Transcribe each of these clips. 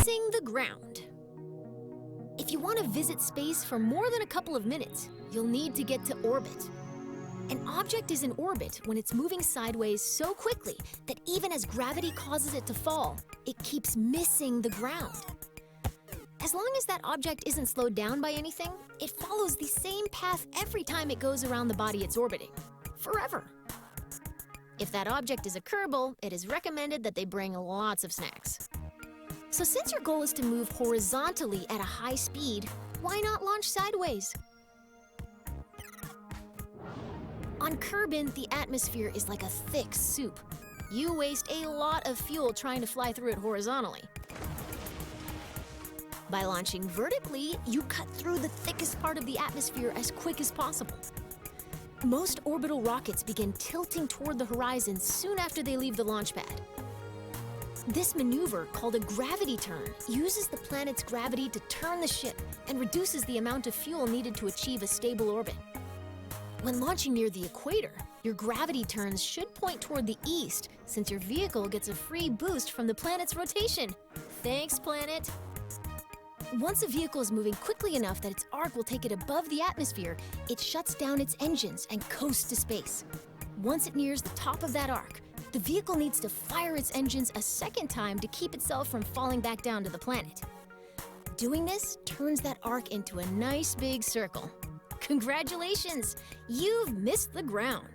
missing the ground. If you want to visit space for more than a couple of minutes, you'll need to get to orbit. An object is in orbit when it's moving sideways so quickly that even as gravity causes it to fall, it keeps missing the ground. As long as that object isn't slowed down by anything, it follows the same path every time it goes around the body it's orbiting, forever. If that object is a Kerbal, it is recommended that they bring lots of snacks. So since your goal is to move horizontally at a high speed, why not launch sideways? On Kerbin, the atmosphere is like a thick soup. You waste a lot of fuel trying to fly through it horizontally. By launching vertically, you cut through the thickest part of the atmosphere as quick as possible. Most orbital rockets begin tilting toward the horizon soon after they leave the launch pad. This maneuver, called a gravity turn, uses the planet's gravity to turn the ship and reduces the amount of fuel needed to achieve a stable orbit. When launching near the equator, your gravity turns should point toward the east, since your vehicle gets a free boost from the planet's rotation. Thanks, planet! Once a vehicle is moving quickly enough that its arc will take it above the atmosphere, it shuts down its engines and coasts to space. Once it nears the top of that arc, the vehicle needs to fire its engines a second time to keep itself from falling back down to the planet. Doing this turns that arc into a nice big circle. Congratulations! You've missed the ground.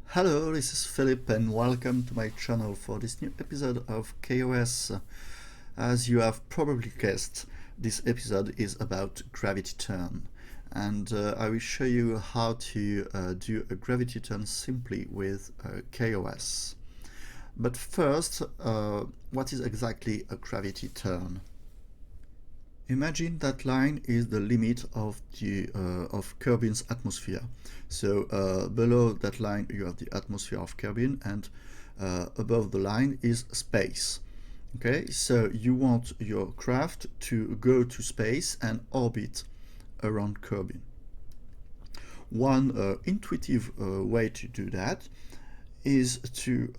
Hello, this is Philip and welcome to my channel for this new episode of kOS. As you have probably guessed, this episode is about gravity turn, and I will show you how to do a gravity turn simply with kOS. But first, what is exactly a gravity turn? Imagine that line is the limit of Kerbin's atmosphere. So below that line you have the atmosphere of Kerbin, and above the line is space. Okay, so you want your craft to go to space and orbit around Kerbin. One intuitive way to do that is to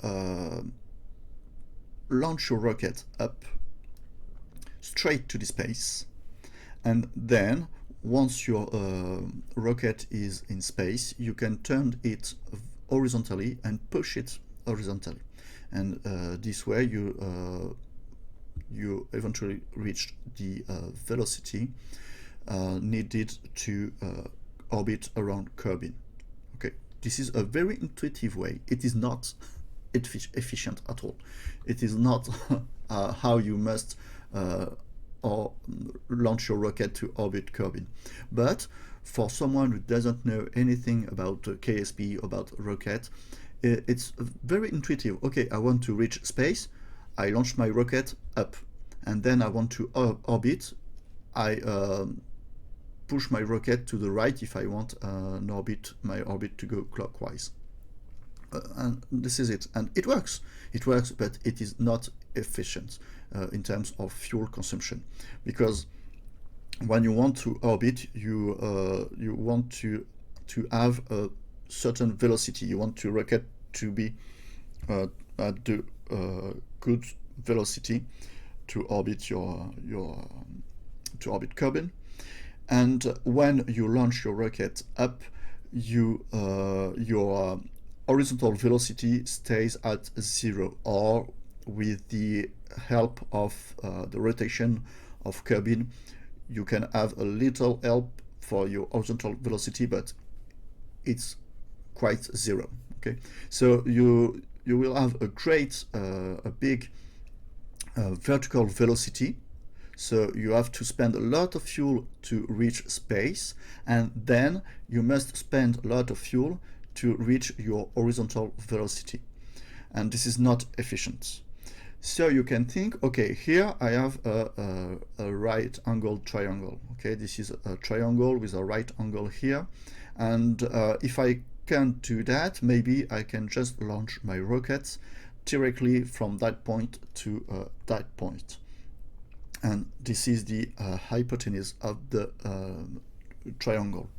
launch your rocket up straight to the space, and then once your rocket is in space, you can turn it horizontally and push it horizontally, and this way you eventually reach the velocity needed to orbit around Kerbin. Okay, this is a very intuitive way. It is not efficient at all. It is not how you must or launch your rocket to orbit Kerbin. But for someone who doesn't know anything about KSP, about rocket, it's very intuitive. Okay, I want to reach space, I launch my rocket up, and then I want to orbit, I push my rocket to the right if I want my orbit to go clockwise. And this is it, and it works, but it is not efficient in terms of fuel consumption, because when you want to orbit, you want to have a certain velocity. You want your rocket to be at the good velocity to orbit to orbit Kerbin. And when you launch your rocket up, your horizontal velocity stays at 0, or with the help of the rotation of Kerbin, you can have a little help for your horizontal velocity, but it's quite 0. Okay, so you will have a great a big vertical velocity. So you have to spend a lot of fuel to reach space, and then you must spend a lot of fuel to reach your horizontal velocity, and this is not efficient. So you can think, okay, here I have a right angled triangle. Okay, this is a triangle with a right angle here, and if I can't do that, maybe I can just launch my rockets directly from that point to that point. And this is the hypotenuse of the triangle.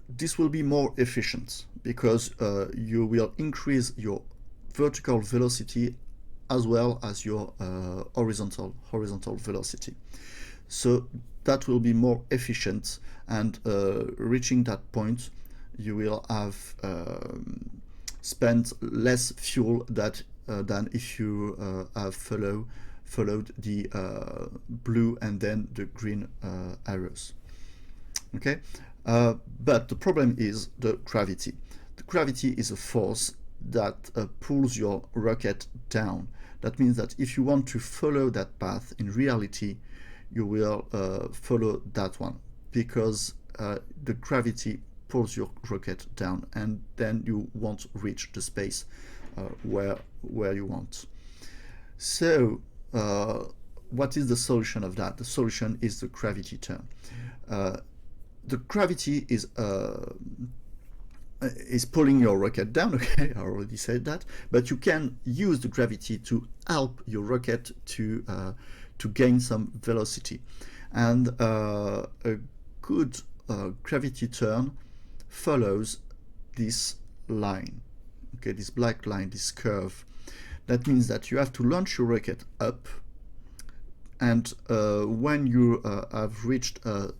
this will be more efficient because you will increase your vertical velocity as well as your horizontal velocity. So that will be more efficient, and reaching that point you will have spent less fuel than if you have followed the blue and then the green arrows. Okay, but the problem is the gravity. The gravity is a force that pulls your rocket down. That means that if you want to follow that path, in reality you will follow that one, because the gravity pulls your rocket down, and then you won't reach the space where you want. So what is the solution of that? The solution is the gravity turn. The gravity is pulling your rocket down. Okay, I already said that, but you can use the gravity to help your rocket to gain some velocity. And a good gravity turn follows this line, okay, this black line, this curve. That means that you have to launch your rocket up, and when you have reached a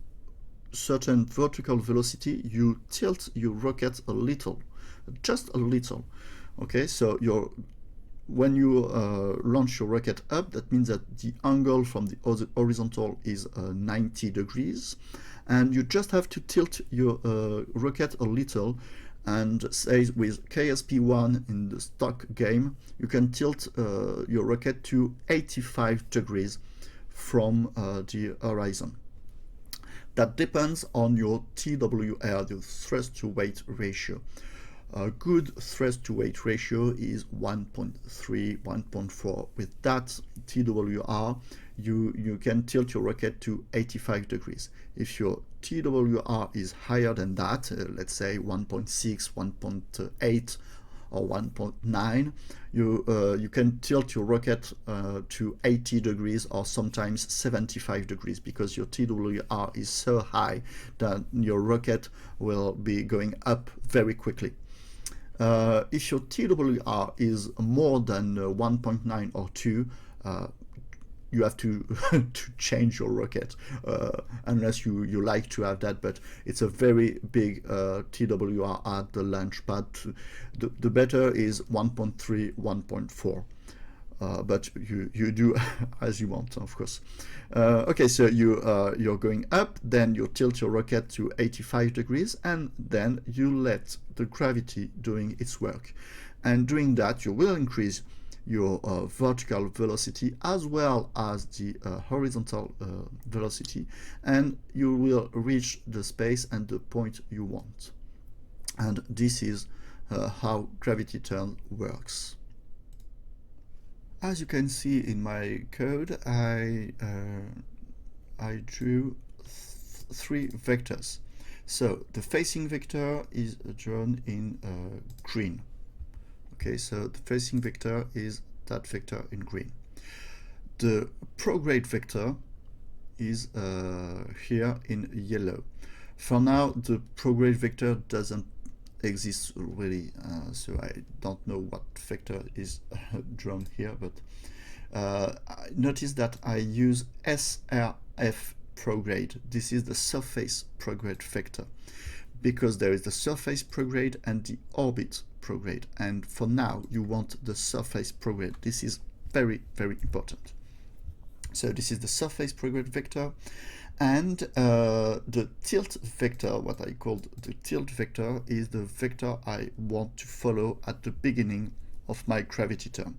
certain vertical velocity, you tilt your rocket a little, just a little. Okay, so when you launch your rocket up, that means that the angle from the horizontal is 90 degrees, and you just have to tilt your rocket a little. And say with KSP1 in the stock game, you can tilt your rocket to 85 degrees from the horizon. That depends on your TWR, your thrust to weight ratio. A good thrust to weight ratio is 1.3, 1.4. With that TWR, you can tilt your rocket to 85 degrees. If your TWR is higher than that, let's say 1.6, 1.8 or 1.9, you can tilt your rocket to 80 degrees or sometimes 75 degrees, because your TWR is so high that your rocket will be going up very quickly. If your TWR is more than 1.9 or 2, you have to to change your rocket, unless you like to have that, but it's a very big TWR at the launch pad. The better is 1.3, 1.4. But you do as you want, of course. Okay, so you're going up, then you tilt your rocket to 85 degrees, and then you let the gravity doing its work. And doing that, you will increase your vertical velocity as well as the horizontal velocity, and you will reach the space and the point you want. And this is how gravity turn works. As you can see in my code, I drew three vectors. So the facing vector is drawn in green. Okay, so the facing vector is that vector in green. The prograde vector is here in yellow. For now, the prograde vector doesn't exist really, so I don't know what vector is drawn here, but notice that I use SRF prograde. This is the surface prograde vector, because there is the surface prograde and the orbit prograde, and for now you want the surface prograde. This is very, very important. So this is the surface prograde vector, and the tilt vector, what I called the tilt vector, is the vector I want to follow at the beginning of my gravity turn.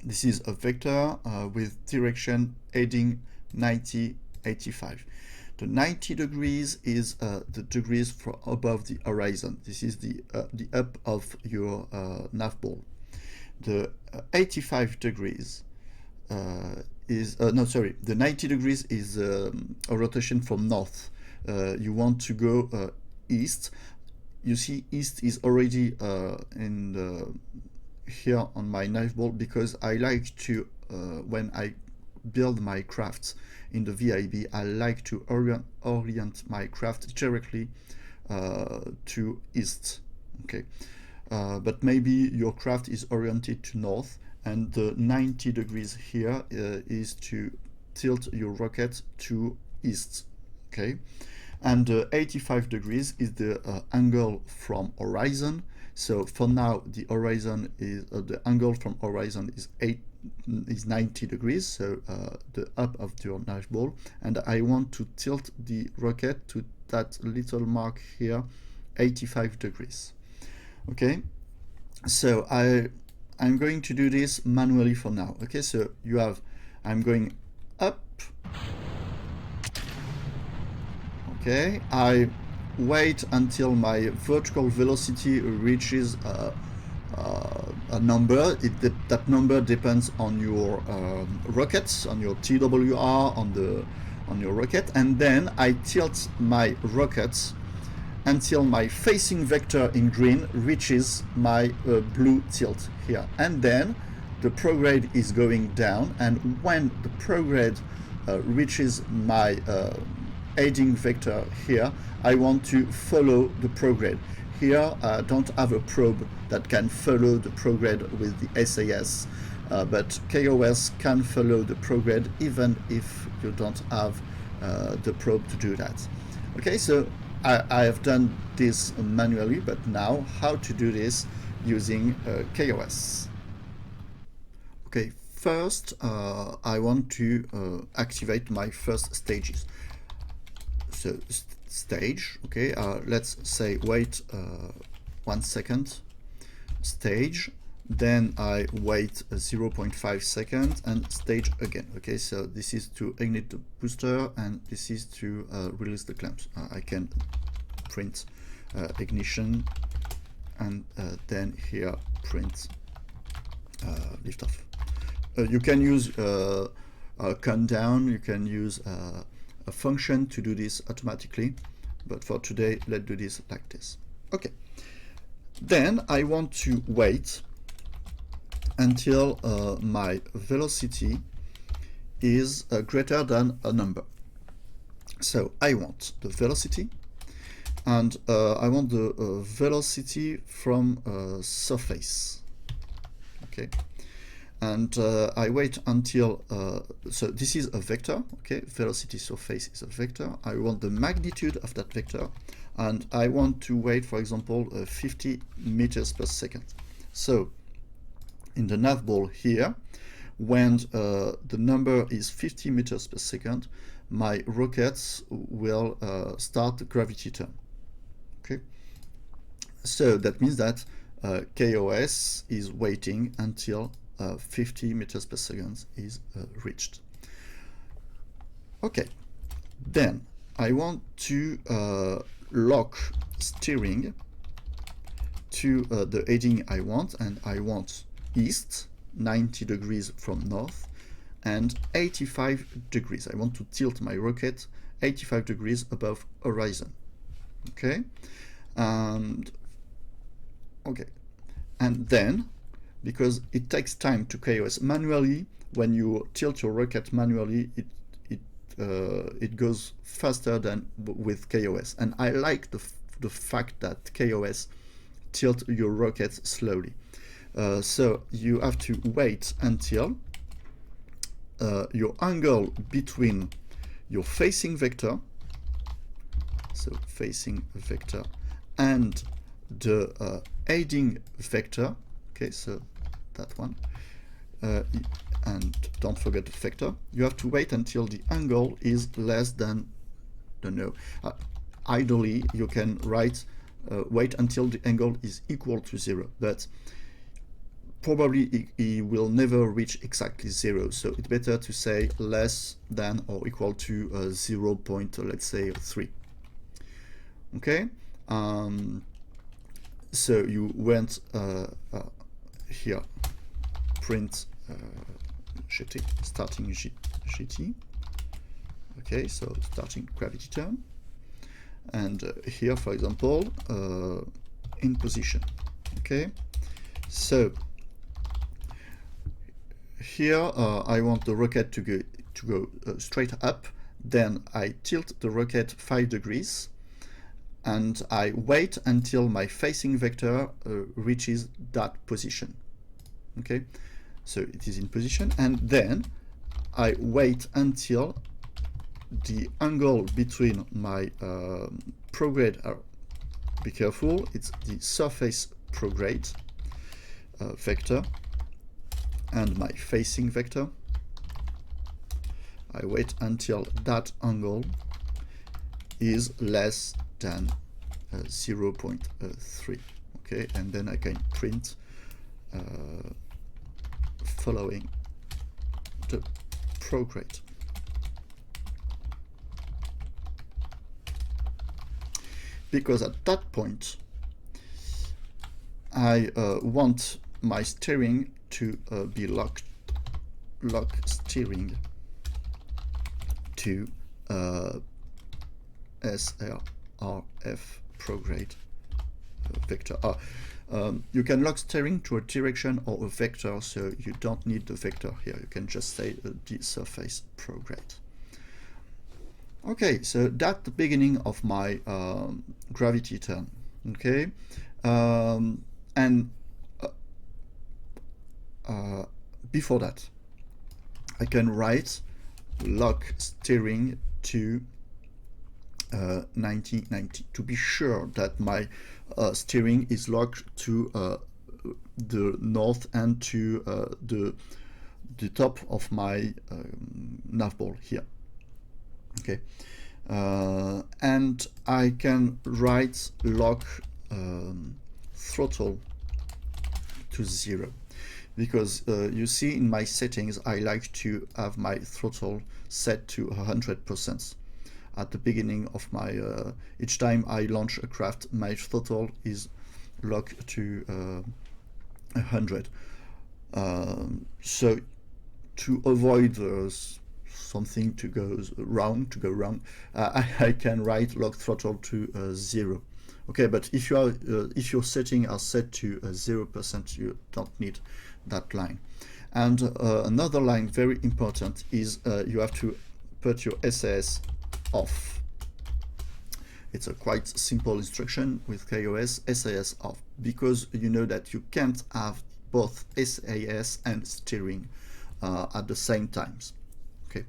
This is a vector with direction heading 90, 85. The 90 degrees is the degrees for above the horizon. This is the up of your nav ball. The 85 degrees is the 90 degrees is a rotation from north. You want to go east. You see, east is already here on my knife ball, because I like to when I build my crafts in the VIB, I like to orient my craft directly to east. Okay, but maybe your craft is oriented to north, and the 90 degrees here is to tilt your rocket to east. Okay, and 85 degrees is the angle from horizon. So for now, the horizon is the angle from horizon is 90 degrees, so the up of your knife ball, and I want to tilt the rocket to that little mark here, 85 degrees. Okay, so I'm going to do this manually for now. Okay, so you have, I'm going up. Okay, I wait until my vertical velocity reaches a number. That number depends on your rockets, on your TWR, on your rocket, and then I tilt my rockets until my facing vector in green reaches my blue tilt here, and then the prograde is going down, and when the prograde reaches my aiding vector here, I want to follow the prograde. Here I don't have a probe that can follow the prograde with the SAS, but kOS can follow the prograde even if you don't have the probe to do that. Okay, so I have done this manually, but now how to do this using kOS. Okay, first I want to activate my first stages. So stage, okay, let's say wait 1 second, stage, then I wait 0.5 seconds and stage again. Okay, so this is to ignite the booster and this is to release the clamps. I can print ignition and then here print lift off. You can use countdown, you can use a function to do this automatically, but for today let's do this like this. Okay, then I want to wait until my velocity is greater than a number. So I want the velocity, and I want the velocity from surface. Okay, and I wait until, so this is a vector, okay, velocity surface is a vector. I want the magnitude of that vector, and I want to wait, for example, 50 meters per second. So in the nav ball here, when the number is 50 meters per second, my rockets will start the gravity turn. Okay, so that means that kOS is waiting until 50 meters per second is reached. Okay, then I want to lock steering to the heading I want, and I want east, 90 degrees from north, and 85 degrees. I want to tilt my rocket 85 degrees above horizon. Okay, and okay, and then, because it takes time to kOS manually, when you tilt your rocket manually, it goes faster than with kOS. And I like the fact that kOS tilt your rockets slowly. So you have to wait until your angle between your facing vector, so facing vector, and the aiding vector, okay, so that one, and don't forget the vector. You have to wait until the angle is less than, don't know, ideally you can write wait until the angle is equal to 0, but probably it will never reach exactly 0, so it's better to say less than or equal to 0. Let's say 3. Okay, so you went here, print GT, starting GT. Okay, so starting gravity turn, and here, for example, in position. Okay, so here I want the rocket to go straight up. Then I tilt the rocket 5 degrees, and I wait until my facing vector reaches that position. Okay, so it is in position, and then I wait until the angle between my prograde, be careful, it's the surface prograde vector and my facing vector. I wait until that angle is less than 0.3. Okay, and then I can print following the prograde. Because at that point I want my steering to be lock steering to SRF prograde vector. You can lock steering to a direction or a vector, so you don't need the vector here. You can just say the surface prograde. Okay, so that's the beginning of my gravity turn. Okay, and before that, I can write lock steering to 90 to be sure that my steering is locked to the north and to the top of my nav ball here. Okay, and I can write lock throttle to 0, because you see in my settings I like to have my throttle set to 100%. At the beginning of my each time I launch a craft, my throttle is locked to 100. So to avoid something to go wrong, I can write lock throttle to 0. Okay, but if you are if your setting are set to 0%, you don't need that line. And another line very important is you have to put your SAS off. It's a quite simple instruction with kOS, SAS off, because you know that you can't have both SAS and steering at the same times. Okay,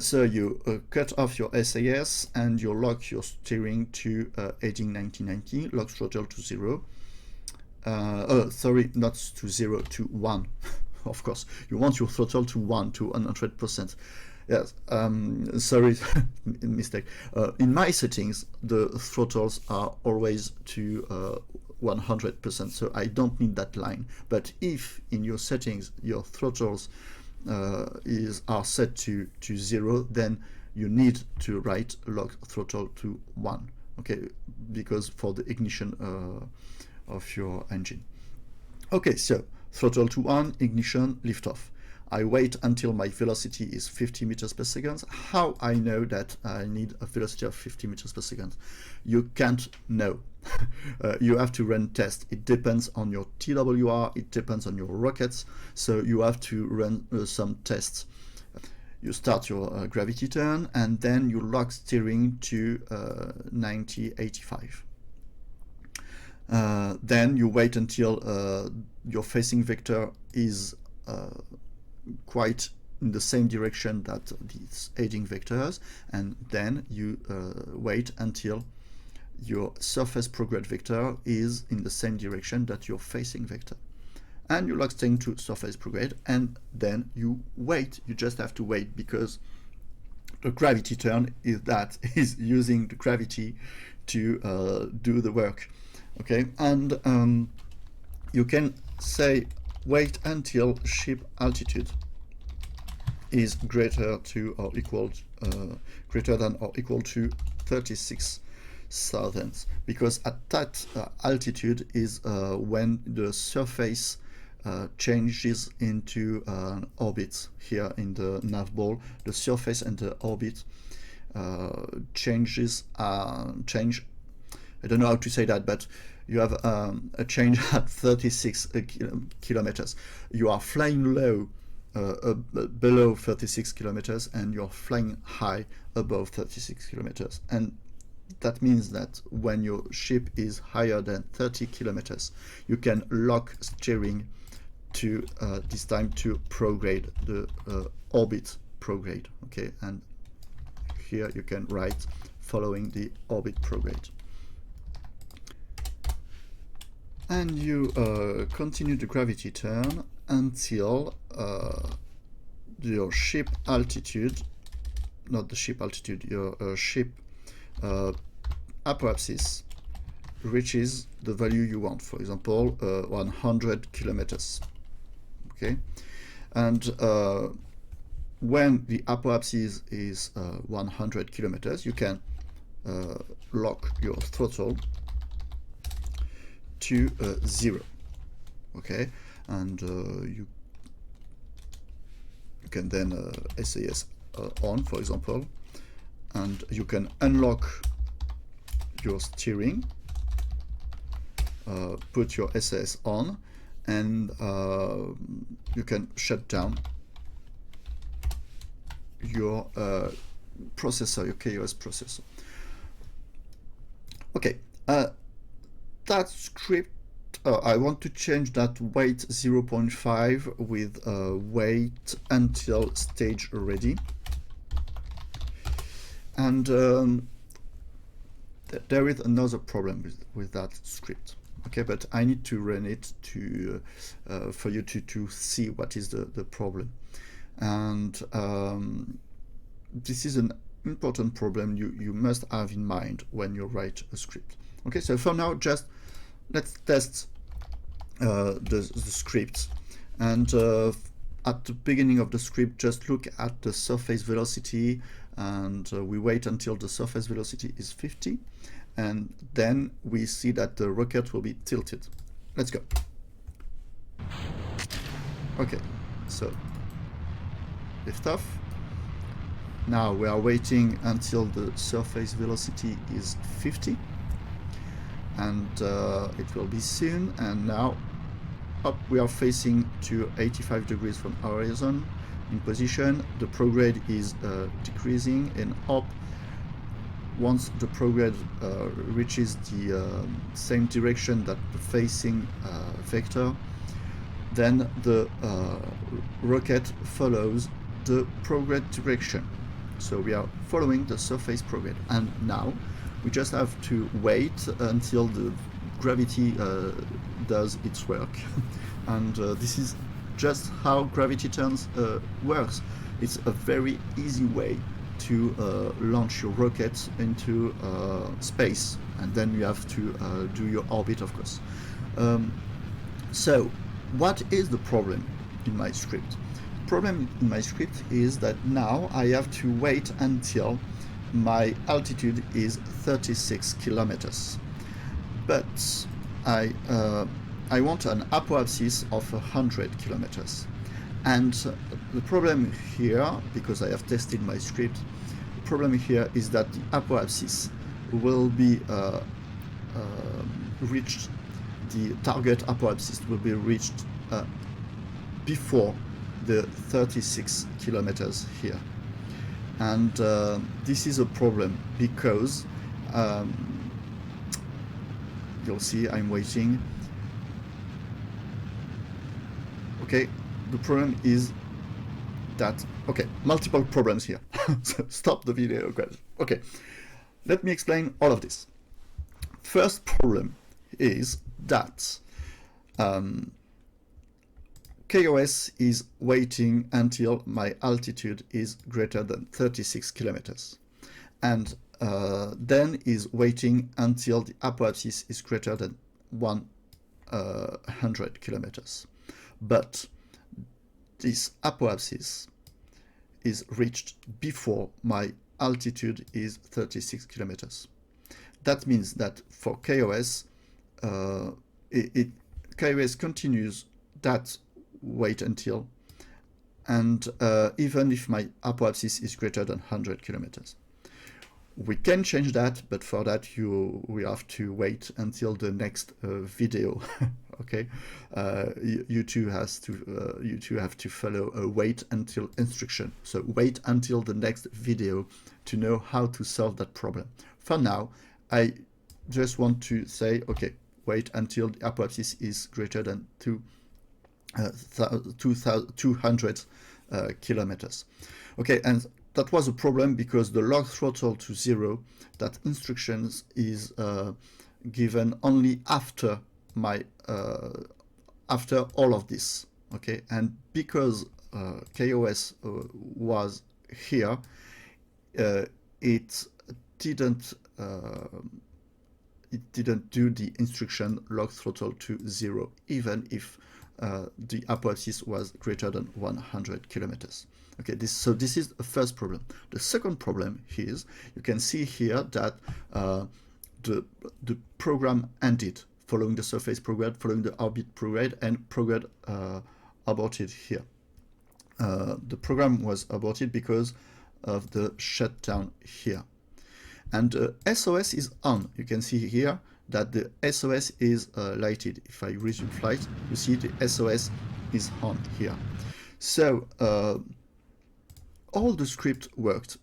so you cut off your SAS and you lock your steering to heading 9090, lock throttle to 0. Sorry, not to 0, to 1. Of course, you want your throttle to 1, to 100%. Yes, sorry, mistake. In my settings, the throttles are always to 100%, so I don't need that line. But if in your settings your throttles are set to 0, then you need to write lock throttle to 1. Okay, because for the ignition of your engine. Okay, so throttle to 1, ignition, liftoff. I wait until my velocity is 50 meters per second. How I know that I need a velocity of 50 meters per second? You can't know. You have to run tests. It depends on your TWR, it depends on your rockets, so you have to run some tests. You start your gravity turn, and then you lock steering to 9085. Then you wait until your facing vector is quite in the same direction that these heading vectors, and then you wait until your surface prograde vector is in the same direction that your facing vector, and you lock steering to surface prograde, and then you wait. You just have to wait, because the gravity turn is using the gravity to do the work. Okay, and you can say wait until ship altitude is greater than or equal to 36,000, because at that altitude is when the surface changes into an orbit. Here in the nav ball, the surface and the orbit change. I don't know how to say that, but you have a change at 36 kilometers. You are flying low below 36 kilometers, and you're flying high above 36 kilometers. And That means that when your ship is higher than 30 kilometers, you can lock steering to this time to prograde the orbit prograde. Okay, and here you can write following the orbit prograde. And you continue the gravity turn until your ship altitude, not the ship altitude, your ship apoapsis reaches the value you want, for example 100 kilometers. Okay, and when the apoapsis is 100 kilometers, you can lock your throttle to 0. Okay, and you can then SAS on, for example, and you can unlock your steering, put your SAS on, and you can shut down your processor, your kOS processor. Okay, that script, I want to change that weight 0.5 with wait until stage ready. And there is another problem with that script. Okay, but I need to run it to for you to see what is the problem. And this is an important problem you must have in mind when you write a script. Okay, so for now, just let's test the script. And at the beginning of the script, just look at the surface velocity, and we wait until the surface velocity is 50. And then we see that the rocket will be tilted. Let's go. Okay, so lift off. Now we are waiting until the surface velocity is 50, and it will be soon. And now up, we are facing to 85 degrees from horizon in position. The prograde is decreasing, and up, once the prograde reaches the same direction that the facing vector, then the rocket follows the prograde direction. So we are following the surface prograde, and now we just have to wait until the gravity does its work. And this is just how gravity turns works. It's a very easy way to launch your rocket into space, and then you have to do your orbit, of course. So what is the problem in my script? The problem in my script is that now I have to wait until my altitude is 36 kilometers, but I want an apoapsis of 100 kilometers. And the problem here, because I have tested my script, the problem here is that the apoapsis will be reached, the target apoapsis will be reached before the 36 kilometers here. And this is a problem because you'll see I'm waiting. Okay, the problem is that, okay, multiple problems here. So stop the video, guys. Okay, let me explain all of this. First problem is that kOS is waiting until my altitude is greater than 36 kilometers, and then is waiting until the apoapsis is greater than 100 kilometers. But this apoapsis is reached before my altitude is 36 kilometers. That means that for kOS, kOS continues that wait until, and even if my apoapsis is greater than 100 kilometers. We can change that, but for that we have to wait until the next video. Okay, you two have to follow a wait until instruction. So wait until the next video to know how to solve that problem. For now, I just want to say, okay, wait until the apoapsis is greater than 200 kilometers. Okay, and that was a problem because the log throttle to 0, that instructions is given only after my after all of this. Okay, and because kOS was here, it didn't do the instruction log throttle to 0, even if the apoapsis was greater than 100 kilometers. Okay, so this is the first problem. The second problem is, you can see here that the program ended following the surface prograde, following the orbit prograde, and prograde aborted here. The program was aborted because of the shutdown here. And SOS is on. You can see here that the SOS is lighted. If I resume flight, you see the SOS is on here. So all the script worked,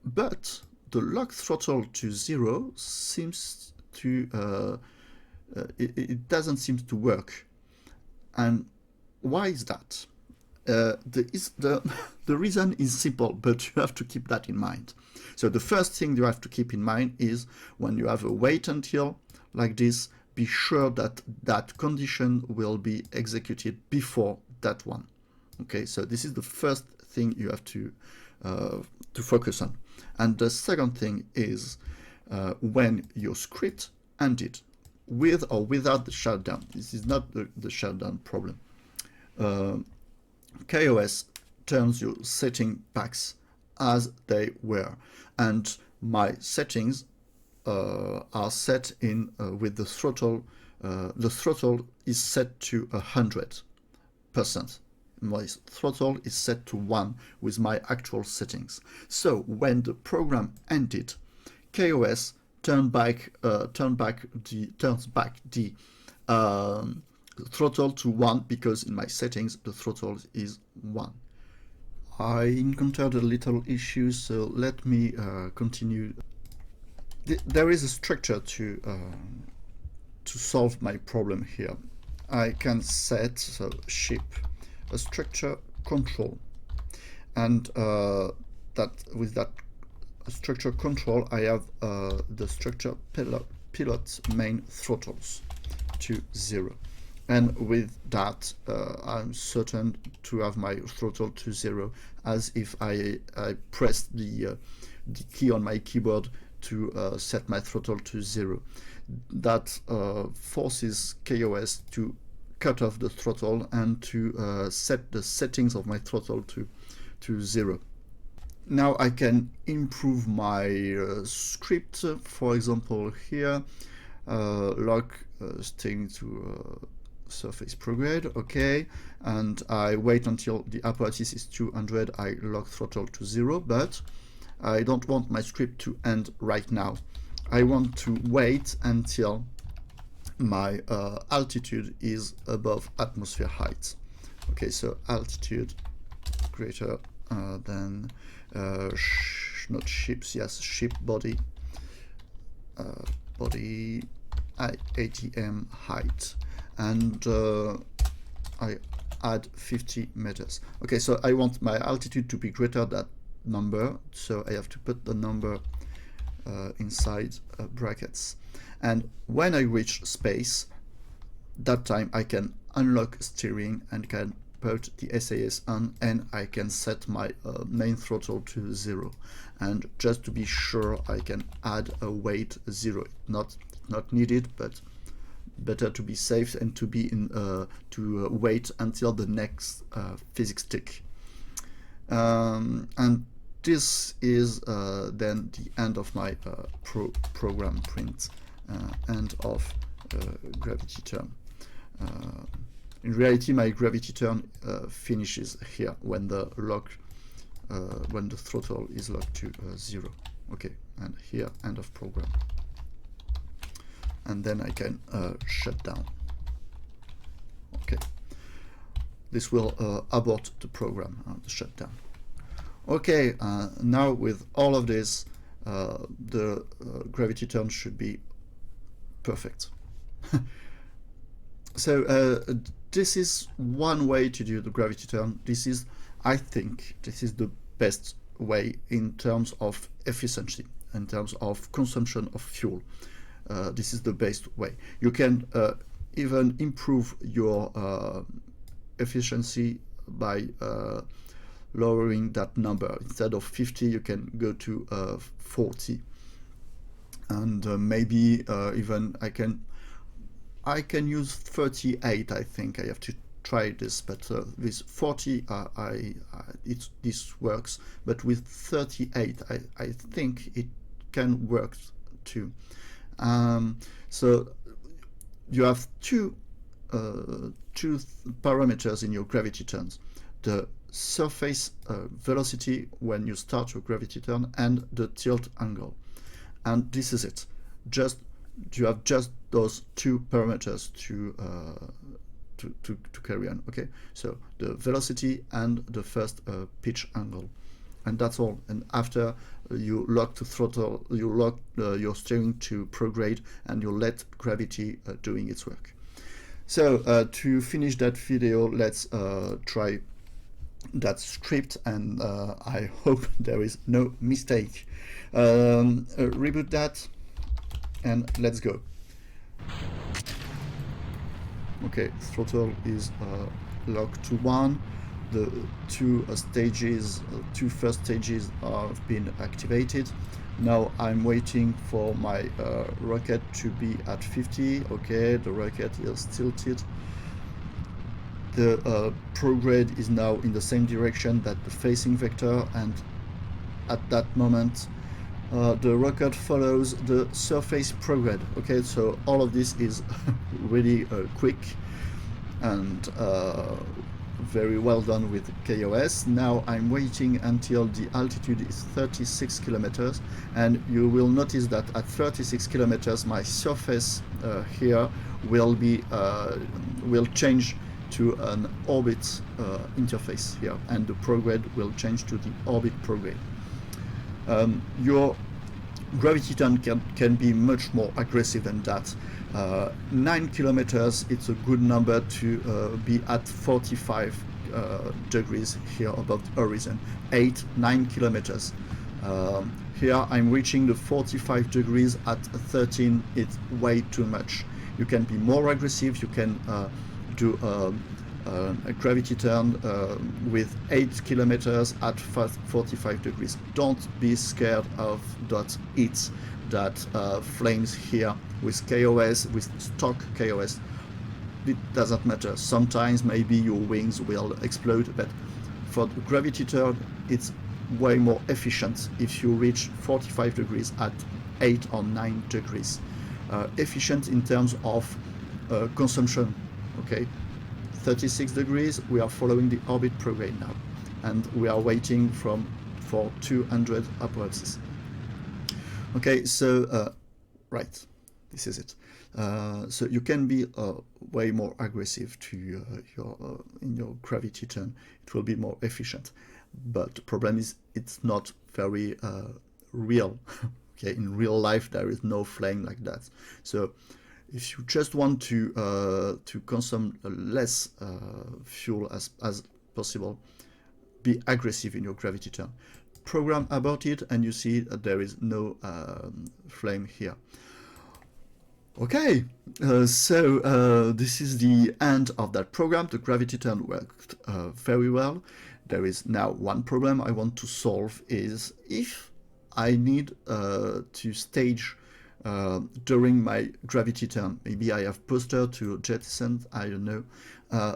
but the log throttle to 0 seems to it doesn't seem to work. And why is that? The reason is simple, but you have to keep that in mind. So the first thing you have to keep in mind is, when you have a wait until like this, be sure that that condition will be executed before that one. Okay, so this is the first thing you have to focus on. And the second thing is, when your script ended, with or without the shutdown, this is not the shutdown problem, kOS turns your setting packs as they were, and my settings are set in with the throttle. The throttle is set to 100%. My throttle is set to 1 with my actual settings. So when the program ended, kOS turns back the throttle to 1, because in my settings the throttle is 1. I encountered a little issue, so let me continue. There is a structure to solve my problem here. I can set, so ship, a structure control, and that with that structure control I have the structure pilot main throttles to 0, and with that I'm certain to have my throttle to 0, as if I pressed the key on my keyboard to set my throttle to 0. That forces kOS to cut off the throttle and to set the settings of my throttle to 0. Now I can improve my script. For example, here log staying to surface prograde, okay, and I wait until the apoapsis is 200, I log throttle to 0, but I don't want my script to end right now. I want to wait until my altitude is above atmosphere height. Okay, so altitude greater than not ships, yes, ship body, body ATM height, and I add 50 meters. Okay, so I want my altitude to be greater than that number, so I have to put the number inside brackets. And when I reach space, that time I can unlock steering and can put the SAS on, and I can set my main throttle to 0. And just to be sure, I can add a weight 0. Not needed, but better to be safe and to be in to wait until the next physics tick. And this is then the end of my program print, end of gravity turn. In reality, my gravity turn finishes here when the throttle is locked to 0. Okay, and here end of program. And then I can shut down. Okay, this will abort the program, the shutdown. Okay, now with all of this, the gravity turn should be perfect. So this is one way to do the gravity turn. This is, I think, this is the best way in terms of efficiency, in terms of consumption of fuel. This is the best way. You can even improve your efficiency by lowering that number. Instead of 50, you can go to 40, and maybe even I can use 38. I think I have to try this, but with 40 this works, but with 38 I think it can work too. So you have two parameters in your gravity turns: the surface velocity when you start your gravity turn and the tilt angle. And this is it. You have just those two parameters to carry on. Okay, so the velocity and the first pitch angle, and that's all. And after you lock the throttle, you lock your steering to prograde, and you let gravity doing its work. So to finish that video, let's try that script, and I hope there is no mistake. Reboot that, and let's go. Okay, throttle is locked to 1. The two first stages have been activated. Now I'm waiting for my rocket to be at 50. Okay, the rocket is tilted. The prograde is now in the same direction that the facing vector, and at that moment the rocket follows the surface prograde. Okay, so all of this is really quick and very well done with kOS. Now I'm waiting until the altitude is 36 kilometers, and you will notice that at 36 kilometers my surface here will change to an orbit interface here, and the prograde will change to the orbit prograde. Your gravity turn can be much more aggressive than that. 9 kilometers, it's a good number to be at 45 degrees here above the horizon. 9 kilometers. Here I'm reaching the 45 degrees at 13. It's way too much. You can be more aggressive. You can do a gravity turn with 8 kilometers at 45 degrees. Don't be scared of that heat, that flames here with kOS, with stock kOS. It doesn't matter. Sometimes maybe your wings will explode, but for the gravity turn it's way more efficient if you reach 45 degrees at 8 or 9 degrees. Efficient in terms of consumption. Okay, 36 degrees, we are following the orbit prograde now, and we are waiting for 200 approaches. Okay, so right, this is it. So you can be way more aggressive to in your gravity turn. It will be more efficient, but the problem is it's not very real. Okay, in real life there is no flame like that. So if you just want to consume less fuel as possible, be aggressive in your gravity turn. Program about it, and you see that there is no flame here. Okay, so this is the end of that program. The gravity turn worked very well. There is now one problem I want to solve, is if I need to stage during my gravity turn. Maybe I have poster to jettison, I don't know.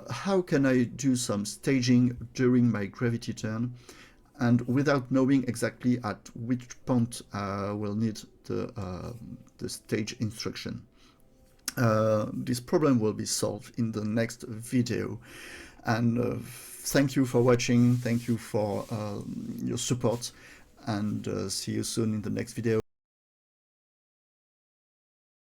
How can I do some staging during my gravity turn, and without knowing exactly at which point I will need the stage instruction? This problem will be solved in the next video, and thank you for watching. Thank you for your support. and see you soon in the next video.